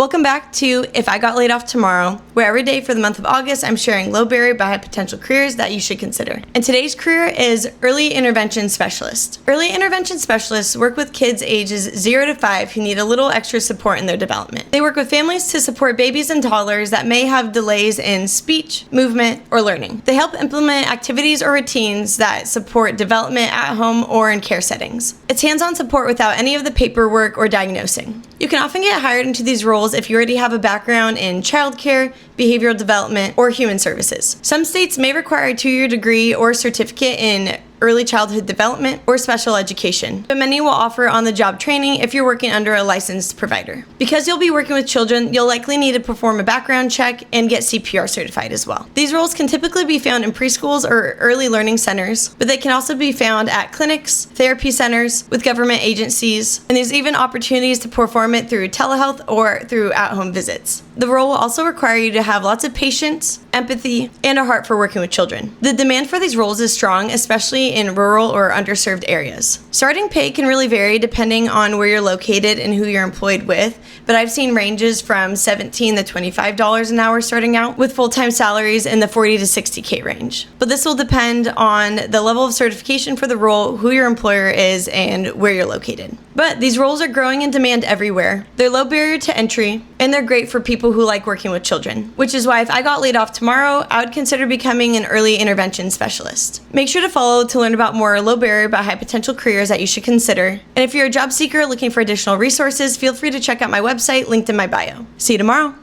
Welcome back to If I Got Laid Off Tomorrow, where every day for the month of August I'm sharing low barrier but high potential careers that you should consider. And today's career is Early Intervention Specialist. Early Intervention Specialists work with kids ages 0 to 5 who need a little extra support in their development. They work with families to support babies and toddlers that may have delays in speech, movement, or learning. They help implement activities or routines that support development at home or in care settings. It's hands-on support without any of the paperwork or diagnosing. You can often get hired into these roles if you already have a background in childcare, behavioral development, or human services. Some states may require a 2-year degree or certificate in early childhood development or special education, but many will offer on-the-job training if you're working under a licensed provider. Because you'll be working with children, you'll likely need to perform a background check and get CPR certified as well. These roles can typically be found in preschools or early learning centers, but they can also be found at clinics, therapy centers, with government agencies, and there's even opportunities to perform it through telehealth or through at-home visits. The role will also require you to have lots of patience, empathy, and a heart for working with children. The demand for these roles is strong, especially in rural or underserved areas. Starting pay can really vary depending on where you're located and who you're employed with, but I've seen ranges from $17 to $25 an hour starting out, with full-time salaries in the $40 to $60K range. But this will depend on the level of certification for the role, who your employer is, and where you're located. But these roles are growing in demand everywhere. They're low barrier to entry, and they're great for people who like working with children, which is why if I got laid off tomorrow, I would consider becoming an early intervention specialist. Make sure to follow to learn about more low barrier but high potential careers that you should consider. And if you're a job seeker looking for additional resources, feel free to check out my website linked in my bio. See you tomorrow.